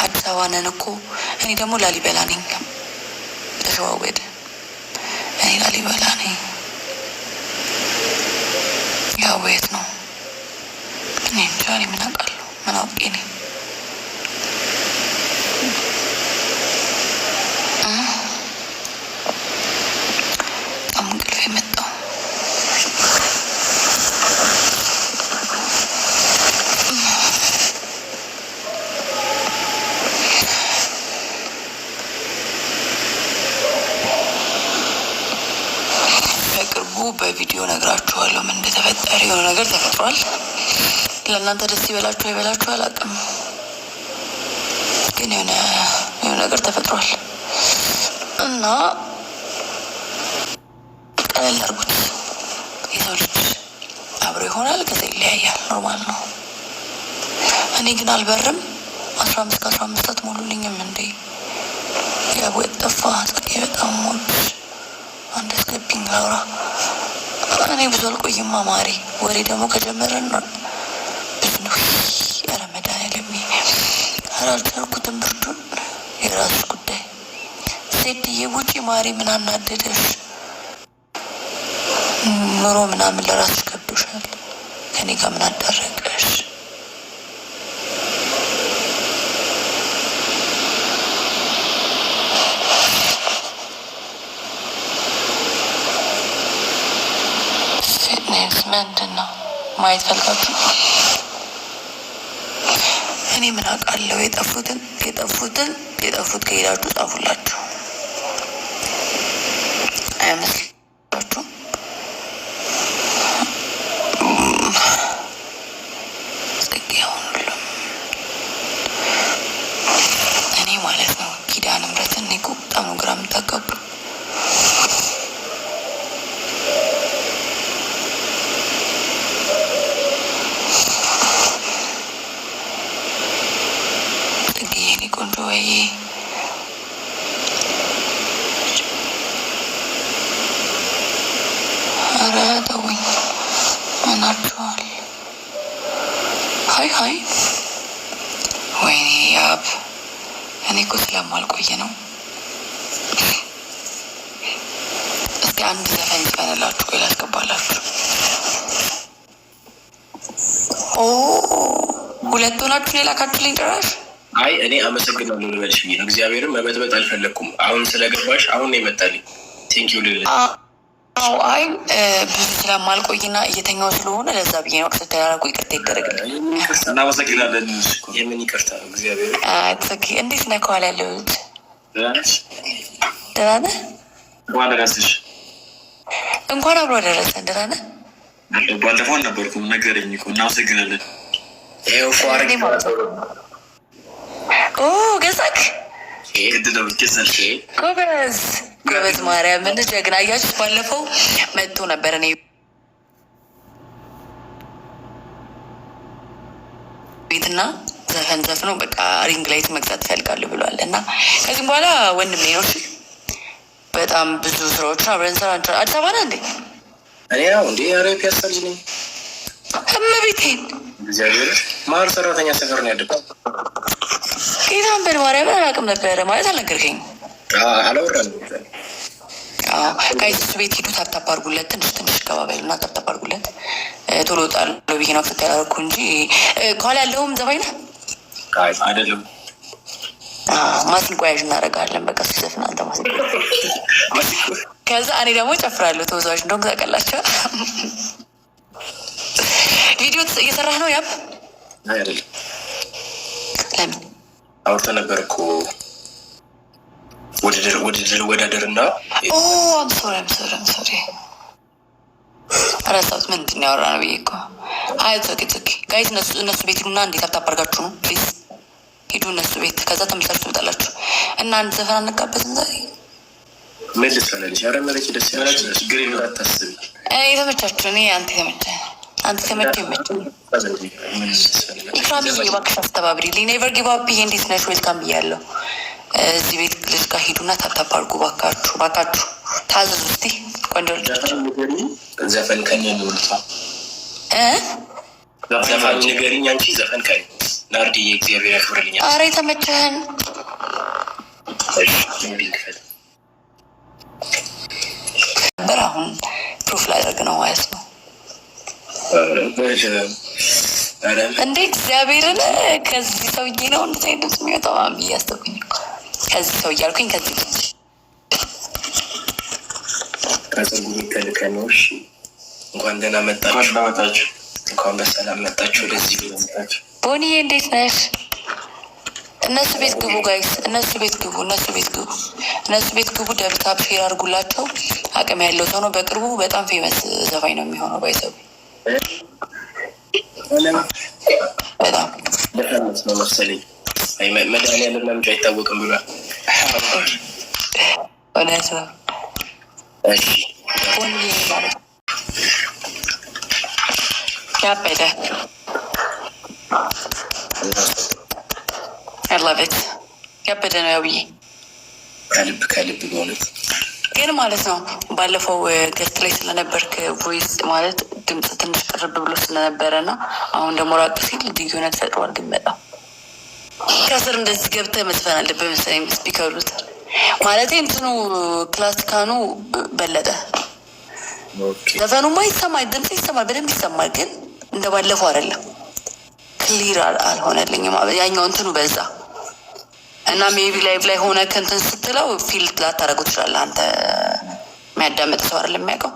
አዲስ አበባ ነን እኮ። እኔ ደግሞ ላሊበላ ነኝ። ተሸዋወደ። እኔ ላሊበላ ነኝ። ያው የት ነው? እኔ እንጃ። እኔ ምን አውቃለሁ? ምን አውቄ ነኝ? በጣም እንቅልፍ የመጣው በቪዲዮ ነግራችኋለሁ ምን እንደተፈጠረ። የሆነ ነገር ተፈጥሯል። ለእናንተ ደስ ይበላችሁ አይበላችሁ አላውቅም፣ ግን የሆነ ነገር ተፈጥሯል እና ቀለል አድርጉት። የሰው ልጅ አብሮ ይሆናል፣ ከዛ ይለያያል። ኖርማል ነው። እኔ ግን አልበርም። 15 ከ15 አትሞሉልኝም እንዴ? ያቦት ጠፋ። ጸቄ በጣም ሞልሽ አንድ ስክሪፕቲንግ ላውራ። እኔ ብዙ አልቆይም ማማሪ። ወሬ ደግሞ ከጀመረን ብዙ ነው። ኧረ መድኃኒዓለም አልቻልኩትም። ብርዱን የራስሽ ጉዳይ። ሴትዬ ውጪ ማሪ። ምን አናደደሽ? ኑሮ ምናምን ለራስሽ ከብዶሻል። ከኔ ጋር ምን አዳረቀሽ? ምንድን ነው ማየት ፈልጋችሁ? እኔ ምን አውቃለሁ? የጠፉት ከሄዳችሁ ጻፉላችሁ። አይመስላችሁም? ጽጌውን ሁሉም እኔ ማለት ነው። ኪዳነ ምሕረትን እኔ እኮ በጣም ነው ግራ የምታጋቡ። ቆንጆ ወይ ኧረ ተውኝ። ምናችኋል? ሀይ ወይኔ ያብ፣ እኔ እኮ ስለማልቆይ ነው። እስኪ አንድ ዘፈን ይቀንላችሁ። ቆይ ላስገባላችሁ። ሁለት ሆናችሁ የላካችሁልኝ ጭራሽ። አይ እኔ አመሰግናለሁ ልበልሽ ብዬ ነው። እግዚአብሔርም መበጥበጥ አልፈለግኩም። አሁን ስለገባሽ አሁን ነው የመጣልኝ። ቴንኪው ልል። አይ ብዙ ስለማልቆይና እየተኛው ስለሆነ ለዛ ብዬ ነው። ቅስት ያደረጉ ይቅርታ ይደረግልኝ። እናመሰግናለን። የምን ይቅርታ ነው? እግዚአብሔር እንዴት ነህ? ከኋላ ያለሁት ደህና ነህ? እንኳን ደረሰሽ። እንኳን አብሮ ደረሰን። ደህና ነህ? ባለፈው አልነበርኩም። ነገረኝ እኮ። እናመሰግናለን። ይኸው እኮ አረግ ገዛክ? ጎበዝ ማርያም፣ ምን ጀግና። አያችሁት? ባለፈው መጥቶ ነበር እኔ ቤትና ዘፈን ዘፍኖ በቃ ሪንግ ላይት መግዛት እፈልጋለሁ ብሏል። እና ከዚህም በኋላ ወንድሜ ነው። በጣም ብዙ ስራዎችን አብረን ስራ። አዲስ አበባ ነህ እንዴ? እኔ ያው እንዴ ኧረ ፒያሳ ልጅ ነኝ። እመቤቴን እግዚአብሔር መሀል ሰራተኛ ሰፈር ነው ያደግኩት። ጌታን በማርያም አላውቅም ነበረ ማለት አልነገርከኝ። አላወራንም። ጋይስ ቤት ሂዱ፣ ታፕታፕ አድርጉለት። ትንሽ ገባ በሉና ታፕታፕ አድርጉለት። ቶሎ ጣለው ብዬ ነው ፍት ያደረኩ እንጂ ከኋላ ያለውም ዘፋኝ ነህ አይደለም። ማሲንቆ ያዥ እናደርጋለን። በቃ ሲዘፍን አንተ ማሲንቆ፣ ከዛ እኔ ደግሞ ጨፍራለሁ። ተወዛዋዥ እንደሆንክ ታውቃላችሁ። ቪዲዮ እየሰራህ ነው? ያብ አይደለም። ለምን አውርተን ነበር እኮ ወዳደርና አምሶሪ ረሳሁት። ምንድን ነው ያወራነው ብዬ እኮ። አይ ኦኬ ጋይስ፣ እነሱ ቤት ሂዱና እንዴት አታባርጋችሁ ነው ፕሊዝ ሂዱ እነሱ ቤት። ከዛ ተመልሳችሁ ትመጣላችሁ እና አንድ ዘፈን አንጋበዝም ዛሬ። ምን ልትፈልጊ? ኧረ መለኪ ደስ ያላችሁ ችግር የለም አታስቢ። የተመቻችሁ እኔ አንተ ተመቸ ኢክራምዬ እባክሽ አስተባብሪልኝ። ኔቨር ጊቭ አፕ። እንዴት ነሽ? ዌልካም ብያለሁ። እዚህ ቤት ልጅ ጋር ሂዱና ታፕታፕ አድርጉ ባካችሁ። ታዘዙ እስኪ ቆንጆ ልጆች። ዘፈን ከኝ ነው ዘፈን ንገሪኝ አንቺ ዘፈን ከኝ ናርዲዬ እግዚአብሔር ያክብርልኛል። አረ የተመቸህን ነበር። አሁን ፕሩፍ ላደርግ ነው ማለት ነው እንዴ? እግዚአብሔርን ከዚህ ሰውዬ ነው እንደዚህ አይነት የሚወጣው ብዬ አስተውኝ። ከዚህ ሰው እያልኩኝ ከዚህ ከጸጉሩ ከልከን ነው። እሺ እንኳን ደህና መጣችሁ። እንኳን በሰላም መጣችሁ። ወደዚህ መጣችሁ። ቦኒዬ እንዴት ነሽ? እነሱ ቤት ግቡ ጋይስ፣ እነሱ ቤት ግቡ። ደብታብ ሼር አድርጉላቸው። አቅም ያለው ሰው ነው። በቅርቡ በጣም ፌመስ ዘፋኝ ነው የሚሆነው። ባይሰቡ በጣም ነው መሰለኝ። መድኃኒዓለም መምጫ አይታወቅም ብሏል። እውነት ነው። እሺ ቦኒዬ ማለት ያበደ I love it። ያበደ ነው ያው ብዬ ከልብ ማለት ግን ማለት ነው። ባለፈው ገስት ላይ ስለነበርክ ቮይስ ማለት ድምፅ ትንሽ ቅርብ ብሎ ስለነበረ እና አሁን ደግሞ ራቅ ሲል ልዩነት ፈጥሯል። ግን በጣም ከስር እንደዚህ ገብተህ መዝፈን አለብህ መሰለኝ። ስፒከሩ ማለት እንትኑ ክላሲካኑ በለጠ። ዘፈኑማ ይሰማል፣ ድምፅ ይሰማል፣ በደንብ ይሰማል። ግን እንደ ባለፈው አይደለም። ክሊር አልሆነልኝም። ያኛው እንትኑ በዛ እና ሜቢ ላይቭ ላይ ሆነ ከንትን ስትለው ፊልድ ላታደርገው ትችላለህ። አንተ የሚያዳምጥ ሰው አይደለም የሚያውቀው።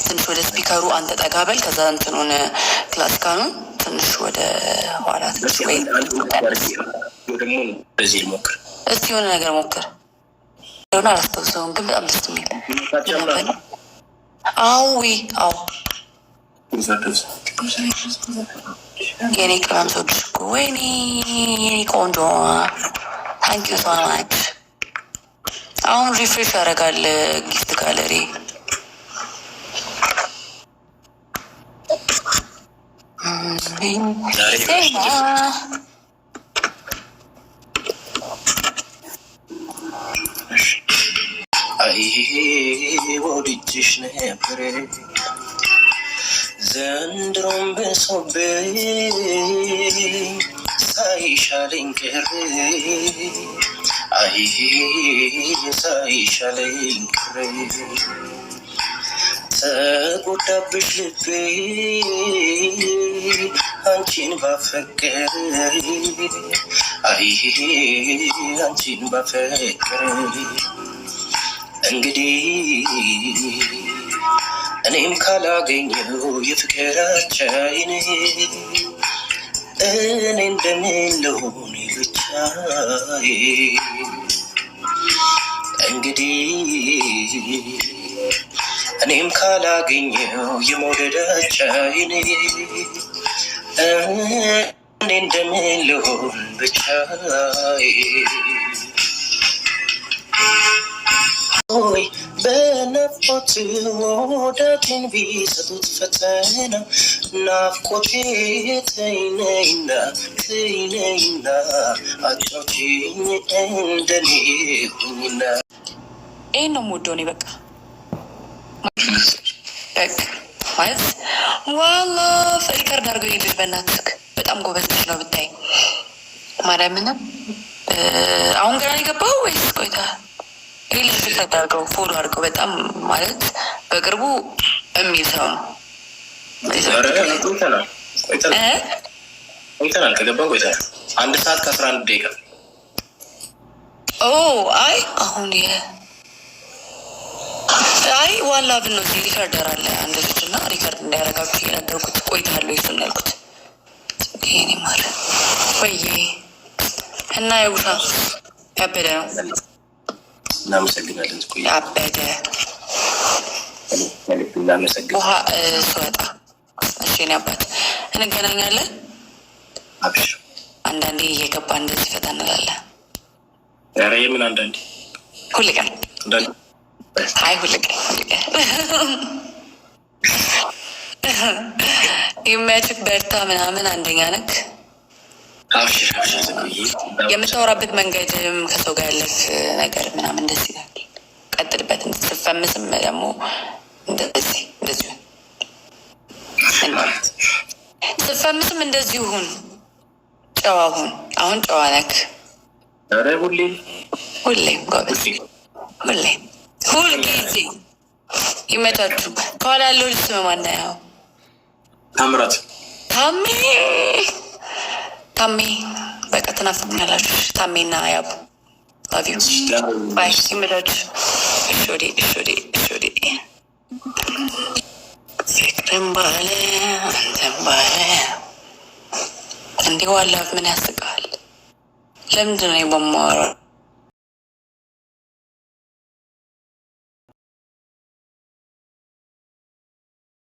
ትንሽ ወደ ስፒከሩ አንተ ጠጋ በል። ከዛ እንትኑን ክላሲካኑን ትንሽ ወደ ኋላ ትንሽ ወይ እስቲ የሆነ ነገር ሞክር። ሆነ አላስታውሰውም፣ ግን በጣም ደስ የሚል አዊ የኔ ቅመም ሰዎች እኮ ወይኔ የኔ ቆንጆ ታንኪዩ ሶ ማች። አሁን ሪፍሬሽ ያደርጋል ጊፍት ጋለሪ። ወድጅሽ ነበር ዘንድሮም ብሶብኝ ሳይሻለኝ ቀረ። ሳይሻለኝ ቀረ። ተጎዳብሽ ልቤ አንቺን ባፈቀረ። አንቺን ባፈቀረ እንግዲህ እኔም ካላገኘው የፍቅር አቻይን እኔ እንደምለሆን ብቻዬ እንግዲህ እኔም ካላገኘው የመውደድ አቻይን እኔ እንደምለሆን ብቻዬ ሆይ በናፍቆት ወዳቴን ቢሰጡት ፈተና ናፍቆቴ ተይነይና አጫውችኝ እንደኔ ሁኝና። ይህን ነው የምወደው እኔ በቃ ማለት ዋላ ሪከርድ አድርገው ይልል። በእናትህ በጣም ጎበዝ ልጅ ነው ብታይ ማርያምንም። አሁን ገና የገባው ወይስ ቆይታ? ይህ ልጅ ሪከርድ አድርገው ፎሎ አድርገው በጣም ማለት በቅርቡ የሚል ሰው ነው። ቆይተናል ከገባን ቆይተናል። 1 ሰዓት ከ11 ደቂቃ። አይ አሁን ዋላ ብን ነው እዚህ ሪከርደር አለ አንድ ልጅ እና ሪከርድ እንዳያረጋችሁ የነገርኩት ቆይታለሁ። ይሱን ያልኩት ይሄኔ ማለ ወይዬ እና የውሻ ያበደ ነው። እናመሰግናለን። ያበደ ውሃ ስወጣ እሺ ኔ አባት እንገናኛለን። አንዳንዴ እየገባ እንደዚህ ፈታ እንላለን። ኧረ የምን አንዳንዴ ሁል ቀን አይ ሁል ቀን የሚያችክ በርታ ምናምን አንደኛ ነክ የምታወራበት መንገድም ከሰው ጋር ያለህ ነገር ምናምን ደስ ይላል። ቀጥልበት። ስትፈምስም ደግሞ እንደዚሁ ስትፈምስም እንደዚሁ ሁን። ጨዋ አሁን ጨዋ ነክ። ኧረ ሁሌም ጎበዝ፣ ሁል ጊዜ ይመቻችሁ። ከኋላ ያለው ልጅ ስም ማን ነው? ታምራት። ታሜ በቃ ትናፍቁኛላችሁ። ታሜና ያቡ ላቪዩ ባይ። ይመቻችሁ። እሾዴ ፍቅርን ባለ አንተን ባለ እንዲህ ዋላ ምን ያስቃል? ለምንድን ነው የማወራው?